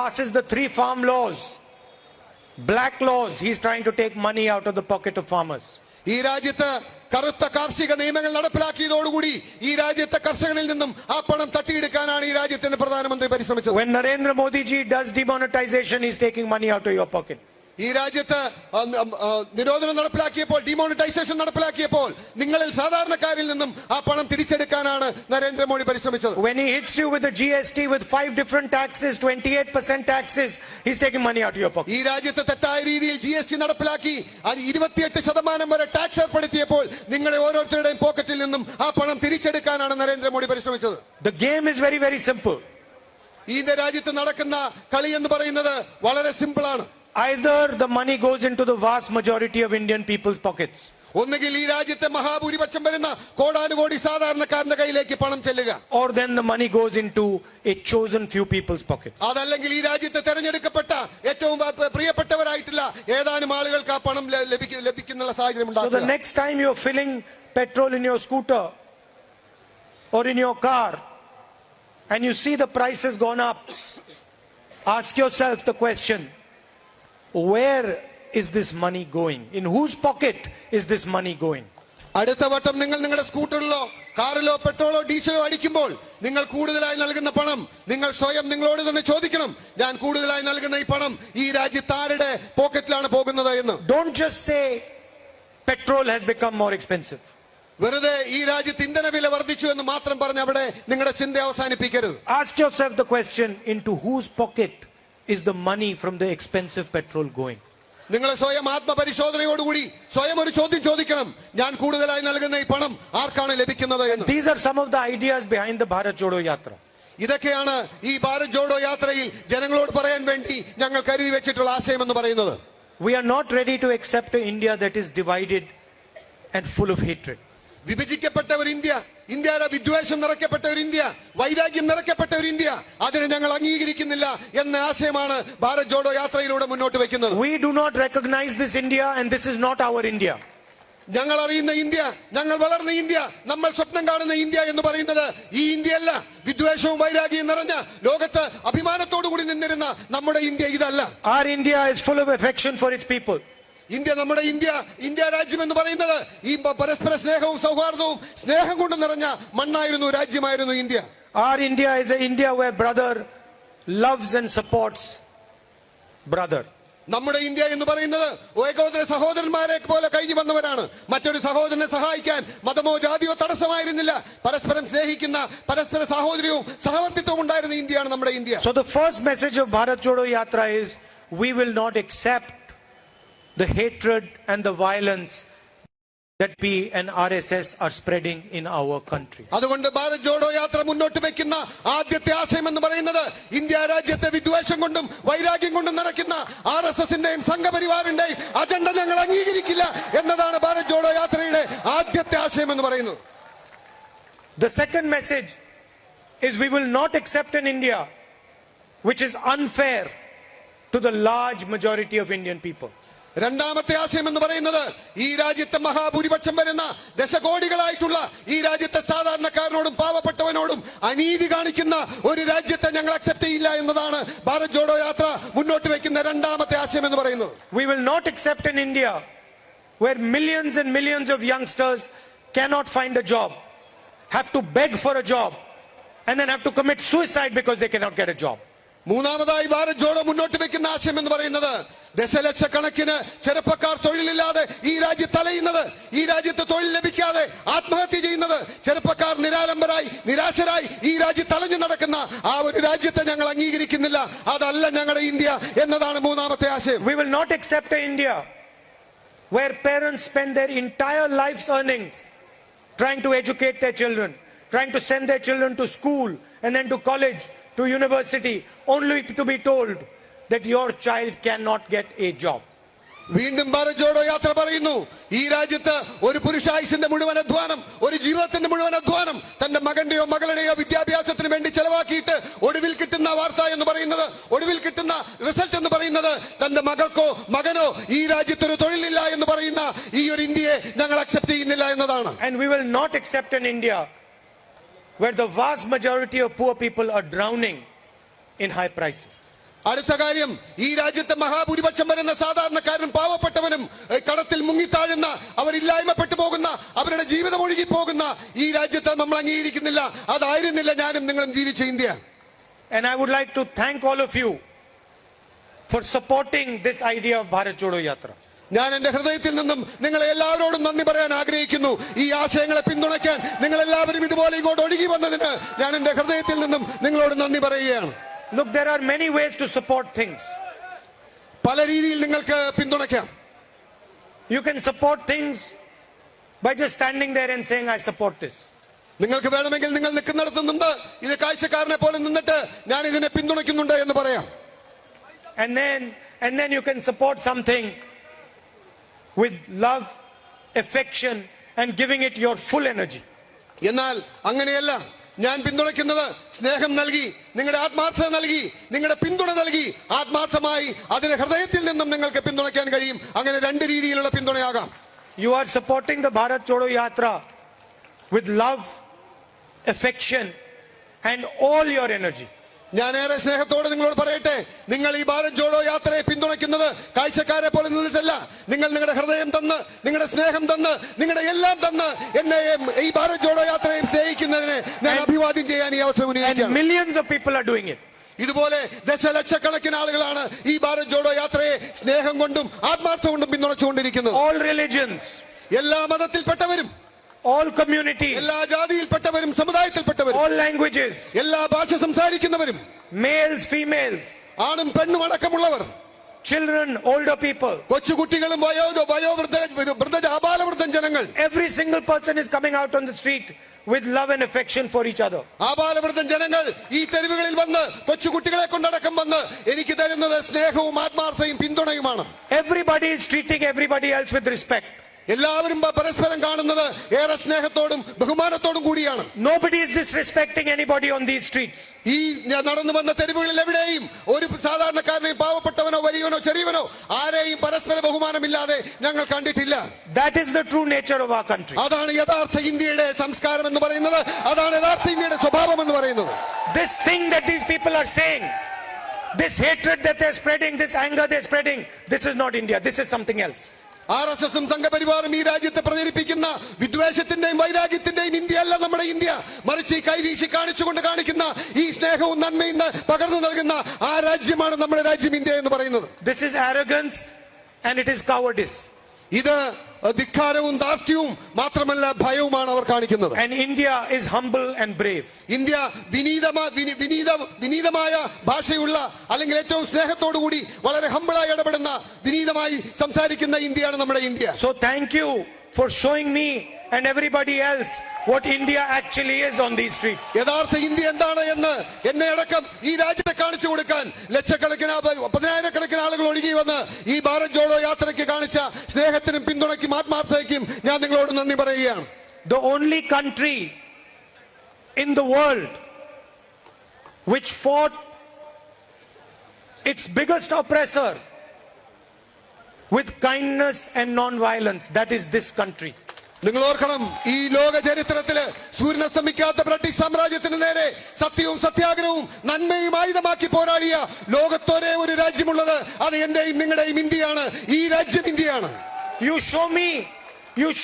passes the 3 farm laws, black laws, he's trying to take money out of the pocket of farmers. ഈ രാജ്യത്ത് കറുത്ത കാർഷിക നിയമങ്ങൾ നടപ്പിലാക്കിയതോടുകൂടി ഈ രാജ്യത്തെ കർഷകനിൽ നിന്നും ആ പണം തട്ടിയെടുക്കാനാണ് ഈ രാജ്യത്തിന്റെ പ്രധാനമന്ത്രി പരിശ്രമിച്ചത്. When Narendra Modi ji does demonetization, he's taking money out of your pocket. ഈ രാജ്യത്ത് നിരോധനം നടപ്പിലാക്കിയപ്പോൾ, ഡിമോണിറ്റൈസേഷൻ നടപ്പിലാക്കിയപ്പോൾ നിങ്ങളിൽ സാധാരണക്കാരിൽ നിന്നും ആ പണം തിരിച്ചെടുക്കാനാണ് Narendra Modi പരിശ്രമിച്ചത്. When he hits you with the GST with 5 different taxes, 28% taxes, he's taking money out of your pocket. ഈ രാജ്യത്ത് തെറ്റായ രീതിയിൽ GST നടപ്പിലാക്കി അത് 28% വരെ ടാക്സ് ഏർപ്പെടുത്തിയപ്പോൾ നിങ്ങളെ ഓരോരുത്തരുടെയും പോക്കറ്റിൽ നിന്നും ആ പണം തിരിച്ചെടുക്കാനാണ് Narendra Modi പരിശ്രമിച്ചത്. The game is very, very simple. ഈ രാജ്യത്ത് നടക്കുന്ന കളി എന്ന് പറയുന്നത് വളരെ സിമ്പിൾ ആണ്. Either the money goes into the vast majority of Indian people's pockets, ഒന്നുകിൽ ഈ രാജ്യത്തെ മഹാഭൂരിപക്ഷം വരുന്ന കോടാനുകോടി സാധാരണക്കാരന്റെ കയ്യിലേക്ക് പണം ചെല്ലുക, or then the money goes into a chosen few people's pockets. അതല്ലെങ്കിൽ ഈ രാജ്യത്തെ തെരഞ്ഞെടുക്കപ്പെട്ട ഏറ്റവും പ്രിയപ്പെട്ടവരായിട്ടുള്ള ഏതാനും ആളുകൾക്ക് ആ പണം ലഭിക്കുന്ന സാഹചര്യം So the next time you're filling petrol in your scooter or in your car and you see the price has gone up, ask yourself the question, where is this money going? In whose pocket is this money going? അടുത്ത വട്ടം നിങ്ങൾ നിങ്ങളുടെ സ്കൂട്ടറിലോ കാറിലോ പെട്രോളോ ഡീസലോ അടിക്കുമ്പോൾ നിങ്ങൾ കൂടുതലായി നൽകുന്ന പണം നിങ്ങൾ സ്വയം നിങ്ങളോട് തന്നെ ചോദിക്കണം, ഞാൻ കൂടുതലായി നൽകുന്ന ഈ പണം ഈ രാജ്യത്ത് ആരുടെ പോക്കറ്റിലാണ് പോകുന്നത് എന്ന്. Don't just say petrol has become more expensive. വെറുതെ ഈ രാജ്യത്ത് ഇന്ധന വില വർദ്ധിച്ചു എന്ന് മാത്രം പറഞ്ഞ് അവിടെ നിങ്ങളുടെ ചിന്ത അവസാനിപ്പിക്കരുത്. Ask yourself the question, into whose pocket is the money from the expensive petrol going? നിങ്ങൾ സ്വയം ആത്മപരിശോധനയോടുകൂടി സ്വയം ഒരു ചോദ്യം ചോദിക്കണം, ഞാൻ കൂടുതലായി നൽകുന്ന ഈ പണം ആർക്കാണ് ലഭിക്കുന്നത് എന്ന്. These are some of the ideas behind the Bharat Jodo Yatra. ഇതൊക്കെയാണ് ഈ ഭാരത് ജോഡോ യാത്രയിൽ ജനങ്ങളോട് പറയാൻ വേണ്ടി ഞങ്ങൾ കരുതി വെച്ചിട്ടുള്ള ആശയം എന്ന് പറയുന്നത്. We are not ready to accept an India that is divided and full of hatred. വിഭജിക്കപ്പെട്ട ഒരു ഇന്ത്യ, ഇന്ത്യയിലെ വിദ്വേഷം നിറയ്ക്കപ്പെട്ട ഒരു ഇന്ത്യ, വൈരാഗ്യം നിറയ്ക്കപ്പെട്ട ഒരു ഇന്ത്യ, അതിനെ ഞങ്ങൾ അംഗീകരിക്കുന്നില്ല എന്ന ആശയമാണ് ഭാരത് ജോഡോ യാത്രയിലൂടെ മുന്നോട്ട് വെക്കുന്നത്. We do not recognize this India and this is not our India. ഞങ്ങൾ അറിയുന്ന ഇന്ത്യ, ഞങ്ങൾ വളർന്ന ഇന്ത്യ, നമ്മൾ സ്വപ്നം കാണുന്ന ഇന്ത്യ എന്ന് പറയുന്നത് ഈ ഇന്ത്യയല്ല. വിദ്വേഷവും വൈരാഗ്യവും നിറഞ്ഞ ലോകത്ത് അഭിമാനത്തോടു കൂടി നിന്നിരുന്ന നമ്മുടെ ഇന്ത്യ ഇതല്ല. Our India is full of affection for its people. India, നമ്മുടെ ഇന്ത്യ രാജ്യം എന്ന് പറയുന്നത് ഈ പരസ്പര സ്നേഹവും സൗഹാർദ്ദവും സ്നേഹം കൊണ്ട് നിറഞ്ഞ മണ്ണായിരുന്നു, രാജ്യമായിരുന്നു India. Our India is an India where brother loves and supports brother. നമ്മുടെ ഇന്ത്യ എന്ന് പറയുന്നത് ഏകോദര സഹോദരന്മാരെ പോലെ കഴിഞ്ഞു വന്നവരാണ്. മറ്റൊരു സഹോദരനെ സഹായിക്കാൻ മതമോ ജാതിയോ തടസ്സമായിരുന്നില്ല. പരസ്പരം സ്നേഹിക്കുന്ന, പരസ്പര സഹോദര്യവും സഹവർത്തിത്വവും ഉണ്ടായിരുന്ന ഇന്ത്യയാണ് നമ്മുടെ India. So the first message of Bharat Jodo Yatra is, we will not accept the hatred and the violence that P and RSS are spreading in our country. അതുകൊണ്ട് ഭാരത് ജോഡോ യാത്ര മുന്നോട്ട് വെക്കുന്ന ആദ്യത്തെ ആശയം എന്ന് പറയുന്നത് ഇന്ത്യ രാജ്യത്തെ വിദ്വേഷം കൊണ്ടും വൈരാഗ്യം കൊണ്ടും നിറയ്ക്കുന്ന RSSന്റെയും സംഘപരിവാറിന്റെയും അജണ്ട ഞങ്ങൾ അംഗീകരിക്കില്ല എന്നതാണ് ഭാരത് ജോഡോ യാത്രയുടെ ആദ്യത്തെ ആശയം എന്ന് പറയുന്നത്. The second message is, we will not accept an India which is unfair to the large majority of Indian people. രണ്ടാമത്തെ ആശയം എന്ന് പറയുന്നത് ഈ രാജ്യത്തെ മഹാഭൂരിപക്ഷം വരുന്ന ദശകോടികളായിട്ടുള്ള ഈ രാജ്യത്തെ സാധാരണക്കാരനോടും പാവപ്പെട്ടവനോടും അനീതി കാണിക്കുന്ന ഒരു രാജ്യത്തെ ഞങ്ങൾ അക്സെപ്റ്റ് ചെയ്യില്ല എന്നതാണ് ഭാരത് ജോഡോ യാത്ര മുന്നോട്ട് വെക്കുന്ന രണ്ടാമത്തെ ആശയം എന്ന് പറയുന്നത്. We will not accept an India where millions and millions of youngsters cannot find a job, have to beg for a job, and then have to commit suicide because they cannot get a job. മൂന്നാമതായി ഭാരത് ജോഡോ മുന്നോട്ട് വെക്കുന്ന ആശയം എന്ന് പറയുന്നത് ദശലക്ഷക്കണക്കിന് ചെറുപ്പക്കാർ തൊഴിലില്ലാതെ ഈ രാജ്യത്ത് അലയുന്നത്, ഈ രാജ്യത്ത് തൊഴിൽ ലഭിക്കാതെ ആത്മഹത്യ ചെയ്യുന്നത്, ചെറുപ്പക്കാർ നിരാലംബരായി നിരാശരായി ഈ രാജ്യത്ത് അലഞ്ഞു നടക്കുന്ന ആ ഒരു രാജ്യത്തെ ഞങ്ങൾ അംഗീകരിക്കുന്നില്ല. അതല്ല ഞങ്ങളുടെ ഇന്ത്യ എന്നതാണ് മൂന്നാമത്തെ ആശയം. We will not accept an India where parents spend their entire life's earnings trying to educate their children, trying to send their children to school and then to college, to university, only to be told that your child cannot get a job. വീണ്ടും ഭാരത് ജോഡോ യാത്ര പറയുന്നു, ഈ രാജ്യത്ത് ഒരു പുരുഷായുസിന്റെ മുഴുവൻ അധ്വാനം, ഒരു ജീവിതത്തിന്റെ മുഴുവൻ അധ്വാനം തന്റെ മകന്റെയോ മകളുടെയോ വിദ്യാഭ്യാസത്തിന് വേണ്ടി ചെലവാക്കിയിട്ട് ഒടുവിൽ കിട്ടുന്ന വാർത്ത എന്ന് പറയുന്നത്, ഒടുവിൽ കിട്ടുന്ന റിസൾട്ട് എന്ന് പറയുന്നത് തന്റെ മകൾക്കോ മകനോ ഈ രാജ്യത്തൊരു തൊഴിലില്ല എന്ന് പറയുന്ന ഈ ഒരു ഇന്ത്യയെ ഞങ്ങൾ അക്സെപ്റ്റ് ചെയ്യുന്നില്ല എന്നതാണ്. And we will not accept an India where the vast majority of poor people are drowning in high prices. അടുത്ത കാര്യം, ഈ രാജ്യത്തെ മഹാഭൂരിപക്ഷം വരുന്ന സാധാരണക്കാരനും പാവപ്പെട്ടവനും കടത്തിൽ മുങ്ങിത്താഴുന്ന, അവരില്ലായ്മപ്പെട്ടു പോകുന്ന, അവരുടെ ജീവിതം ഒഴുകി പോകുന്ന ഈ രാജ്യത്തെ നമ്മൾ അംഗീകരിക്കുന്നില്ല. അതായിരുന്നില്ല ഞാനും നിങ്ങളും ജീവിച്ച India. And I would like to thank all of you for supporting this idea of Bharat Jodo Yatra. ഞാൻ എന്റെ ഹൃദയത്തിൽ നിന്നും നിങ്ങളെ എല്ലാവരോടും നന്ദി പറയാൻ ആഗ്രഹിക്കുന്നു. ഈ ആശയങ്ങളെ പിന്തുണയ്ക്കാൻ നിങ്ങൾ എല്ലാവരും ഇതുപോലെ ഇങ്ങോട്ട് ഒഴുകി വന്നതിന് ഞാൻ എന്റെ ഹൃദയത്തിൽ നിന്നും നിങ്ങളോട് നന്ദി പറയുകയാണ്. Look, there are many ways to support things. പല രീതിയിൽ നിങ്ങൾക്ക് പിന്തുണയ്ക്കാം. You can support things by just standing there and saying, I support this. നിങ്ങൾക്ക് വേണമെങ്കിൽ നിങ്ങൾ നിൽക്കുന്നിടത്ത് നിന്ന് ഇത് കാഴ്ചക്കാരനെ പോലെ നിന്നിട്ട് ഞാൻ ഇതിനെ പിന്തുണയ്ക്കുന്നുണ്ട് എന്ന് പറയാം. And then you can support something with love, affection, and giving it your full energy. എന്നാൽ അങ്ങനെയല്ല, ഞാൻ പിന്തുണയ്ക്കുന്നത് സ്നേഹം നൽകി, നിങ്ങളുടെ ആത്മാർത്ഥത നൽകി, നിങ്ങളുടെ പിന്തുണ നൽകി, ആത്മാർത്ഥമായി അതിനെ ഹൃദയത്തിൽ നിന്നും നിങ്ങൾക്ക് പിന്തുണയ്ക്കാൻ കഴിയും. അങ്ങനെ രണ്ട് രീതിയിലുള്ള പിന്തുണയാകാം. You are supporting the Bharat Jodo Yatra with love, affection, and all your energy. ഞാൻ ഏറെ സ്നേഹത്തോടെ നിങ്ങളോട് പറയട്ടെ, നിങ്ങൾ ഈ ഭാരത് ജോഡോ യാത്രയെ പിന്തുണയ്ക്കുന്നത് കാഴ്ചക്കാരെ പോലെ നിന്നിട്ടല്ല. നിങ്ങൾ നിങ്ങളുടെ ഹൃദയം തന്ന്, നിങ്ങളുടെ സ്നേഹം തന്ന്, നിങ്ങളുടെ എല്ലാം തന്ന് എന്നെ ഈ ഭാരത് ജോഡോ യാത്രയെ സ്നേഹിക്കുന്നതിനെ ഞാൻ അഭിവാദ്യം ചെയ്യാൻ ഈ അവസരം വിനിയോഗിക്കുകയാണ്. Millions of people are doing it. ഇതുപോലെ ദശലക്ഷക്കണക്കിന് ആളുകളാണ് ഈ ഭാരത് ജോഡോ യാത്രയെ സ്നേഹം കൊണ്ടും ആത്മാർത്ഥം കൊണ്ടും പിന്തുണച്ചുകൊണ്ടിരിക്കുന്നത്. All religions, എല്ലാ മതത്തിൽപ്പെട്ടവരും, all communities, എല്ലാ ജാതിയിൽപ്പെട്ടവരും സമുദായത്തിൽപ്പെട്ടവരും, all languages, എല്ലാ ഭാഷ സംസാരിക്കുന്നവരും, males, females, ആണും പെണ്ണും അടക്കമുള്ളവർ, children, older people, കൊച്ചുകുട്ടികളും ആബാലവൃദ്ധ ജനങ്ങൾ, every single person is coming out on the street with love and affection for each other. ആബാലവൃദ്ധ ജനങ്ങൾ ഈ തെരുവുകളിൽ വന്ന് കൊച്ചുകുട്ടികളെ കൊണ്ടടക്കം വന്ന് എനിക്ക് തരുന്നത് സ്നേഹവും ആത്മാർത്ഥയും പിന്തുണയുമാണ്. Everybody is treating everybody else with respect. എല്ലാവരും പരസ്പരം കാണുന്നത് ഏറെ സ്നേഹത്തോടും ബഹുമാനത്തോടും കൂടിയാണ്. Nobody is disrespecting anybody on these streets. ഈ നടന്നു വന്ന തെരുവുകളിൽ എവിടെയും ഒരു സാധാരണക്കാരനെയും പാവപ്പെട്ടവനോ വലിയവനോ ചെറിയവനോ ആരെയും പരസ്പര ബഹുമാനമില്ലാതെ ഞങ്ങൾ കണ്ടിട്ടില്ല. That is the true nature of our country. അതാണ് യഥാർത്ഥ ഇന്ത്യയുടെ സംസ്കാരം എന്ന് പറയുന്നത്. അതാണ് യഥാർത്ഥ ഇന്ത്യയുടെ സ്വഭാവം എന്ന് പറയുന്നത്. This thing that these people are saying, this hatred that they're spreading, this anger they're spreading, this is not India. This is something else. RSSും സംഘപരിവാറും ഈ രാജ്യത്തെ പ്രചരിപ്പിക്കുന്ന വിദ്വേഷത്തിന്റെയും വൈരാഗ്യത്തിന്റെയും ഇന്ത്യയല്ല നമ്മുടെ ഇന്ത്യ. മറിച്ച് ഈ കൈവീശി കാണിച്ചുകൊണ്ട് കാണിക്കുന്ന ഈ സ്നേഹവും നന്മയും പകർന്നു നൽകുന്ന ആ രാജ്യമാണ് നമ്മുടെ രാജ്യം ഇന്ത്യ എന്ന് പറയുന്നത്. This is arrogance and it is cowardice. ഇത് ധിക്കാരവും ധാർഷ്ട്യവും മാത്രമല്ല ഭയവുമാണ് അവർ കാണിക്കുന്നത്. And India is humble and brave. India വിനീതമായ ഭാഷയുള്ള അല്ലെങ്കിൽ ഏറ്റവും സ്നേഹത്തോടുകൂടി വളരെ ഹംബിളായി ഇടപെടുന്ന വിനീതമായി സംസാരിക്കുന്ന ഇന്ത്യയാണ് നമ്മുടെ India. So thank you for showing me and everybody else what India actually is on these streets. യഥാർത്ഥ ഇന്ത്യ എന്താണ് എന്ന് എന്നെ അടക്കം ഈ രാജ്യത്തെ കാണിച്ചു കൊടുക്കാൻ ലക്ഷക്കണക്കിന് പതിനായിരക്കണക്കിന് ആളുകൾ ഒഴുകി വന്ന് ഈ ഭാരത് ജോഡോ യാത്രയ്ക്ക് കാണിച്ച സ്നേഹത്തിനും പിന്തുണയ്ക്കും ആത്മാർത്ഥതയ്ക്കും ഞാൻ നിങ്ങളോട് നന്ദി പറയുകയാണ്. The only country in the world which fought its biggest oppressor with kindness and non-violence. That is this country. നിങ്ങൾ ഓർക്കണം, ഈ ലോക ചരിത്രത്തില് സൂര്യനസ്തമിക്കാത്ത ബ്രിട്ടീഷ് സാമ്രാജ്യത്തിന് നേരെ സത്യവും സത്യാഗ്രഹവും നന്മയും ആയുധമാക്കി പോരാടിയ ലോകത്തൊരേ ഒരു രാജ്യമുള്ളത് അത് എന്റെയും നിങ്ങളുടെയും ഇന്ത്യയാണ്. ഈ രാജ്യം ഇന്ത്യയാണ്. You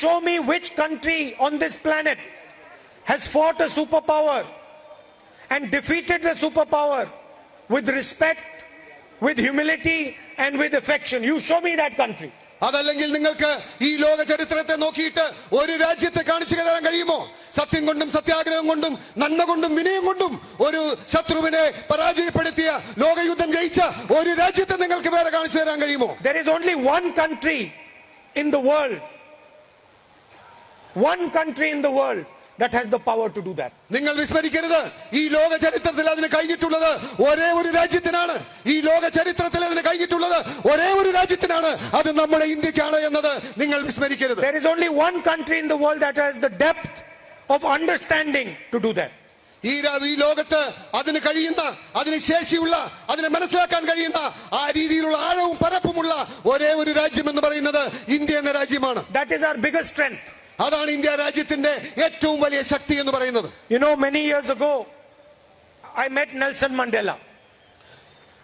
show me which country on this planet has fought a superpower and defeated the superpower with respect, with humility and with affection. You show me that country. അതല്ലെങ്കിൽ നിങ്ങൾക്ക് ഈ ലോക ചരിത്രത്തെ നോക്കിയിട്ട് ഒരു രാജ്യത്തെ കാണിച്ചു തരാൻ കഴിയുമോ? സത്യം കൊണ്ടും സത്യാഗ്രഹം കൊണ്ടും നന്മ കൊണ്ടും വിനയം കൊണ്ടും ഒരു ശത്രുവിനെ പരാജയപ്പെടുത്തിയ ലോകയുദ്ധം ജയിച്ച ഒരു രാജ്യത്തെ നിങ്ങൾക്ക് വേറെ കാണിച്ചു തരാൻ കഴിയുമോ? There is only one country in the world that has the power to do that. നിങ്ങൾ വിസ്മരിക്കരുത്, ഈ ലോക ചരിത്രത്തിൽ അതിന് കഴിഞ്ഞിട്ടുള്ളത് ഒരേ ഒരു രാജ്യത്തിനാണ്. ഈ ലോക ചരിത്രത്തിൽ അതിന് കഴിഞ്ഞിട്ടുള്ളത് ഒരേ ഒരു രാജ്യത്തിനാണ്. അത് നമ്മുടെ ഇന്ത്യക്കാണ് എന്നത് നിങ്ങൾ വിസ്മരിക്കരുത്. There is only one country in the world that has the depth of understanding to do that. ഈ ലോകത്ത് അതിന് കഴിയുന്ന, അതിന് ശേഷിയുള്ള, അതിനെ മനസ്സിലാക്കാൻ കഴിയുന്ന ആ രീതിയിലുള്ള ആഴവും പരപ്പുമുള്ള ഒരേ ഒരു രാജ്യം എന്ന് പറയുന്നത് ഇന്ത്യ എന്ന രാജ്യമാണ്. That is our biggest strength. അതാണ് ഇന്ത്യ രാജ്യത്തിന്റെ ഏറ്റവും വലിയ ശക്തി എന്ന് പറയുന്നത്. You know, many years ago I met Nelson Mandela.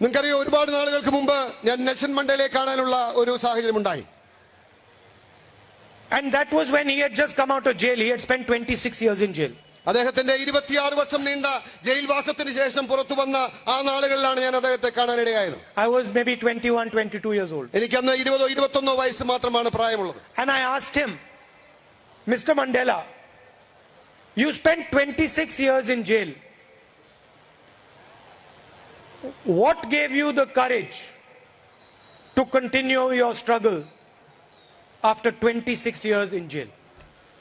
നിങ്ങൾക്കറിയോ, ഒരുപാട് നാളുകൾക്ക് മുമ്പ് ഞാൻ നെൽസൺ മണ്ടേലയെ കാണാനുള്ള ഒരു സാഹചര്യം ഉണ്ടായി. And that was when he had just come out of jail. He had spent 26 years in jail. അദ്ദേഹത്തിന്റെ 26 വർഷം നീണ്ട ജയിൽവാസത്തിന് ശേഷം പുറത്തു വന്ന ആ നാളുകളിലാണ് ഞാൻ അദ്ദേഹത്തെ കാണാനിടയായത്. I was maybe 21, 22 years old. എനിക്കന്ന് 20 21 വയസ്സ് മാത്രമാണ് പ്രായമുള്ളത്. And I asked him, Mr. Mandela, you spent 26 years in jail. What gave you the courage to continue your struggle after 26 years in jail?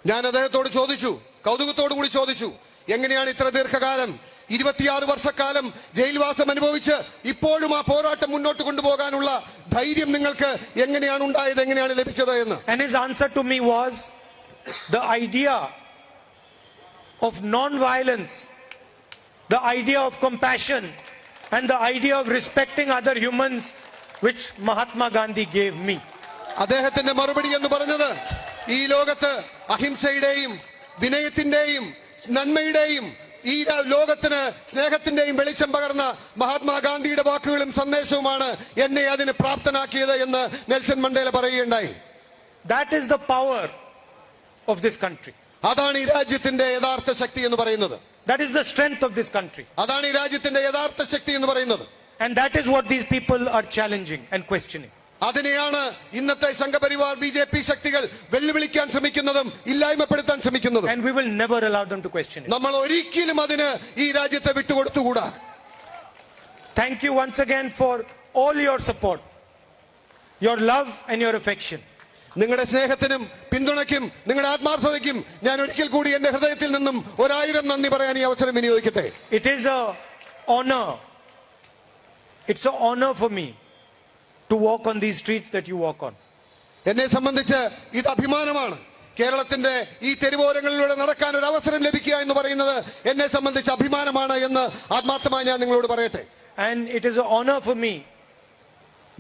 ഞാൻ അദ്ദേഹത്തോട് ചോദിച്ചു, കൗതുകത്തോടു കൂടി ചോദിച്ചു, എങ്ങനെയാണ് ഇത്ര ദീർഘകാലം 26 വർഷക്കാലം ജയിൽവാസം അനുഭവിച്ച് ഇപ്പോഴും ആ പോരാട്ടം മുന്നോട്ട് കൊണ്ടുപോകാനുള്ള ധൈര്യം നിങ്ങൾക്ക് എങ്ങനെയാണ് ഉണ്ടായത്, എങ്ങനെയാണ് ലഭിച്ചത് എന്ന്. And his answer to me was the idea of non-violence, the idea of compassion and the idea of respecting other humans which Mahatma Gandhi gave me. അദ്ദേഹത്തിന്റെ മറുപടി എന്ന് പറഞ്ഞത്, ഈ ലോകത്ത് അഹിംസയുടെയും വിനയത്തിന്റെയും നന്മയുടെയും ഈ ലോകത്തിന് സ്നേഹത്തിന്റെയും വെളിച്ചം പകർന്ന മഹാത്മാഗാന്ധിയുടെ വാക്കുകളും സന്ദേശവുമാണ് എന്നെ അതിന് പ്രാപ്തനാക്കിയത് എന്ന് നെൽസൺ മണ്ടേല പറയുകയുണ്ടായി. That is the power of this country. അതാണ് ഈ രാജ്യത്തിന്റെ യഥാർത്ഥ ശക്തി എന്ന് പറയുന്നത്. That is the strength of this country. അതാണ് ഈ രാജ്യത്തിന്റെ യഥാർത്ഥ ശക്തി എന്ന് പറയുന്നത്. And that is what these people are challenging and questioning. അതിനെയാണ് ഇന്നത്തെ സംഘപരിവാർ BJP ശക്തികൾ വെല്ലുവിളിക്കാൻ ശ്രമിക്കുന്നതും ഇല്ലായ്മപ്പെടുത്താൻ ശ്രമിക്കുന്നതും. And we will never allow them to question it. നമ്മൾ ഒരിക്കലും അതിന് ഈ രാജ്യത്തെ വിട്ടുകൊടുത്തുകൂടാ. Thank you once again for all your support, your love and your affection. നിങ്ങളുടെ സ്നേഹത്തിനും പിന്തുണയ്ക്കും നിങ്ങളുടെ ആത്മാർത്ഥതയ്ക്കും ഞാൻ ഒരിക്കൽ കൂടി എന്റെ ഹൃദയത്തിൽ നിന്നും 1000 നന്ദി പറയാൻ ഈ അവസരം വിനിയോഗിക്കട്ടെ. It is a honor. It's an honor for me to walk on these streets that you walk on. എന്നെ സംബന്ധിച്ച് ഇത് അഭിമാനമാണ്. കേരളത്തിന്റെ ഈ തെരുവോരങ്ങളിലൂടെ നടക്കാൻ ഒരു അവസരം ലഭിക്കുക എന്ന് പറയുന്നത് എന്നെ സംബന്ധിച്ച് അഭിമാനമാണ് എന്ന് ആത്മാർത്ഥമായി ഞാൻ നിങ്ങളോട് പറയട്ടെ. And it is an honor for me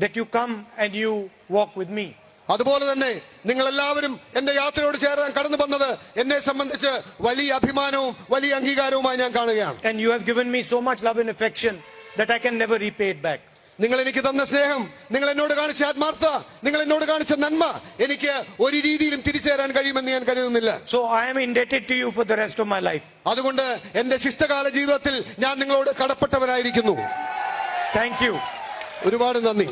that you come and you walk with me. അതുപോലെ തന്നെ നിങ്ങൾ എല്ലാവരും എന്റെ യാത്രയോട് ചേരാൻ കടന്നു വന്നത് എന്നെ സംബന്ധിച്ച് വലിയ അഭിമാനവും വലിയ അംഗീകാരവുമായി ഞാൻ കാണുകയാണ്. And you have given me so much love and affection that I can never repay it back. നിങ്ങൾ എനിക്ക് തന്ന സ്നേഹം, നിങ്ങൾ എന്നോട് കാണിച്ച ആത്മാർത്ഥത, നിങ്ങൾ എന്നോട് കാണിച്ച നന്മ എനിക്ക് ഒരു രീതിയിലും തിരിച്ചു തരാൻ കഴിയുമെന്ന് ഞാൻ കരുതുന്നില്ല. So I am indebted to you for the rest of my life. അതുകൊണ്ട് എന്റെ ശിഷ്ടകാല ജീവിതത്തിൽ ഞാൻ നിങ്ങളോട് കടപ്പെട്ടവനായിരിക്കുന്നു. Thank you. ഒരുപാട് നന്ദി.